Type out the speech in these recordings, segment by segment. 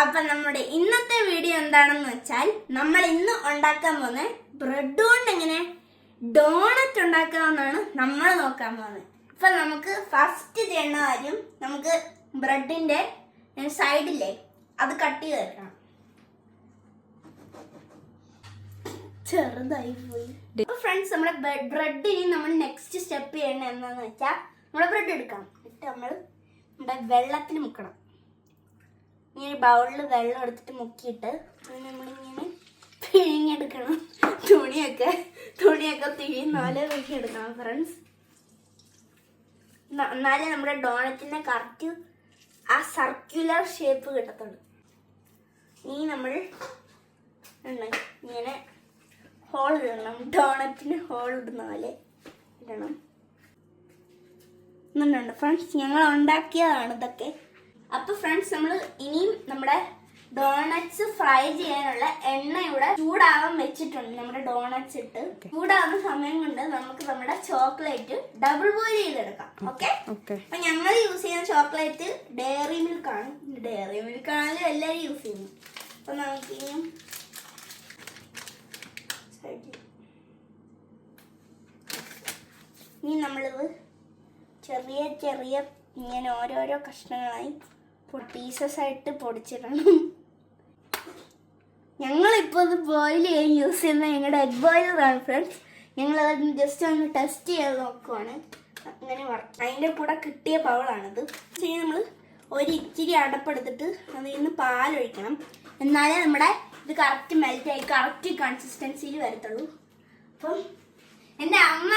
അപ്പൊ നമ്മുടെ ഇന്നത്തെ വീഡിയോ എന്താണെന്ന് വെച്ചാൽ നമ്മൾ ഇന്ന് ഉണ്ടാക്കാൻ പോകുന്ന ബ്രെഡ് കൊണ്ട് എങ്ങനെ ഡോണറ്റ് ഉണ്ടാക്കാമെന്നാണ് നമ്മൾ നോക്കാൻ പോകുന്നത്. അപ്പൊ നമുക്ക് ഫസ്റ്റ് ചെയ്യേണ്ട കാര്യം, നമുക്ക് ബ്രെഡിന്റെ സൈഡില്ലേ അത് കട്ട് ചെയ്ത് വെക്കണം. ചെറുതായി പോയി. അപ്പൊ ഫ്രണ്ട്സ്, നമ്മുടെ ബ്രെഡിന് നമ്മൾ നെക്സ്റ്റ് സ്റ്റെപ്പ് ചെയ്യേണ്ടത് എന്താണെന്ന് വെച്ചാൽ നമ്മുടെ ബ്രെഡ് എടുക്കണം, എന്നിട്ട് നമ്മൾ നമ്മുടെ വെള്ളത്തിൽ മുക്കണം. ഇങ്ങനെ ബൗളിൽ വെള്ളം എടുത്തിട്ട് മുക്കിയിട്ട് നമ്മളിങ്ങനെ പിഴിഞ്ഞെടുക്കണം. തുണിയൊക്കെ തിഴിയുന്നാലെ പിഴിഞ്ഞെടുക്കണം ഫ്രണ്ട്സ്. എന്നാലേ നമ്മുടെ ഡോണറ്റിന്റെ കറക്റ്റ് ആ സർക്യുലർ ഷേപ്പ് കിട്ടത്തുള്ളൂ. ഇനി നമ്മൾ ഇങ്ങനെ ഹോൾ ഇടണം, ഡോണറ്റിന് ഹോൾ ഇടുന്ന പോലെ ഇടണം. എന്നുണ്ട് ഫ്രണ്ട്സ്, ഞങ്ങൾ ഉണ്ടാക്കിയതാണ് ഇതൊക്കെ. അപ്പൊ ഫ്രണ്ട്സ്, നമ്മൾ ഇനിയും നമ്മുടെ ഡോണറ്റ്സ് ഫ്രൈ ചെയ്യാനുള്ള എണ്ണ ഇവിടെ ചൂടാവാൻ വെച്ചിട്ടുണ്ട്. നമ്മുടെ ഡോണറ്റ്സ് ഇട്ട് ചൂടാവുന്ന സമയം കൊണ്ട് നമുക്ക് നമ്മുടെ ചോക്ലേറ്റ് ഡബിൾ ബോയിൽ ചെയ്തെടുക്കാം. ഓക്കെ. അപ്പൊ ഞങ്ങൾ യൂസ് ചെയ്യുന്ന ചോക്ലേറ്റ് ഡയറി മിൽക്ക് ആണ്. ഡയറി മിൽക്ക് ആണെങ്കിലും എല്ലാവരും യൂസ് ചെയ്യുന്നു. അപ്പൊ നമുക്ക് ഇനി നമ്മളിത് ചെറിയ ചെറിയ ഇങ്ങനെ ഓരോരോ കഷ്ണങ്ങളായി പീസസ് ആയിട്ട് പൊടിച്ചിടണം. ഞങ്ങളിപ്പോൾ ഇത് ബോയിൽ ചെയ്യാൻ യൂസ് ചെയ്യുന്ന ഞങ്ങളുടെ എഗ് ബോയിലറാണ് ഫ്രണ്ട്സ്. ഞങ്ങളത് ജസ്റ്റ് ഒന്ന് ടെസ്റ്റ് ചെയ്ത് നോക്കുവാണ്. അങ്ങനെ അതിൻ്റെ കൂടെ കിട്ടിയ ബൗളാണിത്. നമ്മൾ ഇച്ചിരി അടപ്പെടുത്തിട്ട് അതിൽ നിന്ന് പാലൊഴിക്കണം. എന്നാലേ നമ്മുടെ ഇത് കറക്റ്റ് മെൽറ്റായി കറക്റ്റ് കൺസിസ്റ്റൻസിയിൽ വരത്തുള്ളൂ. അപ്പം എൻ്റെ അമ്മ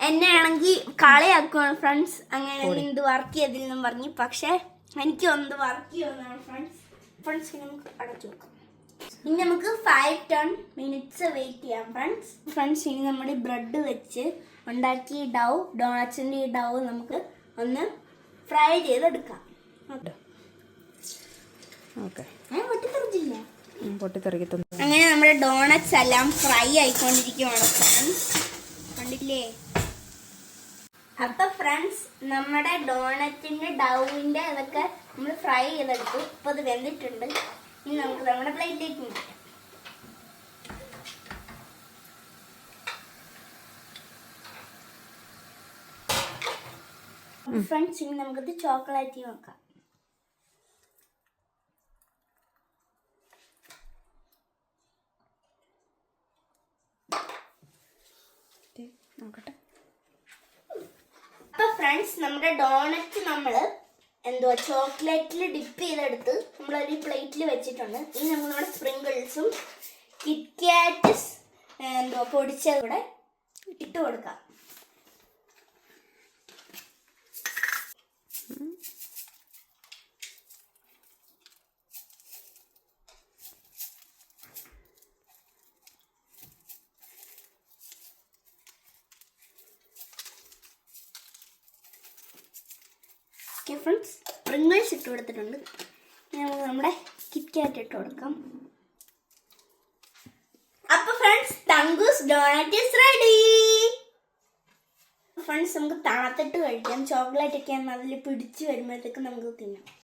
എന്നെ ആണെങ്കിൽ കളിയാക്കുവാണ് ഫ്രണ്ട്സ്, അങ്ങനെ എന്ത് വർക്ക് ചെയ്തില്ലെന്നും പറഞ്ഞ്. പക്ഷേ എനിക്ക് ഒന്ന് വർക്ക് ചെയ്യുന്നതാണ് ഫ്രണ്ട്സ്. നമുക്ക് അടച്ചു വെക്കാം. ഇനി നമുക്ക് 5-10 മിനിറ്റ്സ് വെയിറ്റ് ചെയ്യാം ഫ്രണ്ട്സ്. ഇനി നമ്മുടെ ബ്രെഡ് വെച്ച് ഉണ്ടാക്കിയ ഡോണറ്റ്സിൻ്റെ ഈ ഡൗ നമുക്ക് ഒന്ന് ഫ്രൈ ചെയ്തെടുക്കാം. അങ്ങനെ നമ്മുടെ ഡോണറ്റ്സ് എല്ലാം ഫ്രൈ ആയിക്കൊണ്ടിരിക്കുവാണ് ഫ്രണ്ട്സ്, കണ്ടില്ലേ? അപ്പൊ ഫ്രണ്ട്സ്, നമ്മുടെ ഡോണറ്റിന്റെ ഡൗവിന്റെ അതൊക്കെ നമ്മൾ ഫ്രൈ ചെയ്തെടുത്തു. ഇപ്പൊ അത് വെന്തിട്ടുണ്ട്. ഇനി നമുക്ക് നമ്മുടെ പ്ലേറ്റിലേക്ക് മാറ്റാം. ഫ്രണ്ട്സ്, ഇനി നമുക്കിത് ചോക്ലേറ്റ് നോക്കാം. നോക്കട്ടെ. അപ്പൊ ഫ്രണ്ട്സ്, നമ്മുടെ ഡോണറ്റ് നമ്മൾ ചോക്ലേറ്റിൽ ഡിപ്പ് ചെയ്തെടുത്ത് നമ്മളൊരു പ്ലേറ്റിൽ വെച്ചിട്ടുണ്ട്. ഇനി നമുക്ക് നമ്മുടെ സ്പ്രിങ്കിൾസും കിറ്റ്കാറ്റ്സ് പൊടിച്ചത് കൂടെ ഇട്ട് കൊടുക്കാം. ഫ്രണ്ട്സ്, സ്പ്രിങ്കിൾസ് ഇട്ട് കൊടുത്തിട്ടുണ്ട്. നമുക്ക് നമ്മുടെ കിറ്റ്കാറ്റ് ഇട്ട് കൊടുക്കാം. അപ്പൊ ഫ്രണ്ട്സ്, തങ്കൂസ് ഡോണറ്റ് ഈസ് റെഡി. ഫ്രണ്ട്സ്, നമുക്ക് തണുത്തിട്ട് കഴിക്കാം. ചോക്ലേറ്റ് ഒക്കെ അതിൽ പിടിച്ച് വരുമ്പോഴത്തേക്ക് നമുക്ക് തിന്നാം.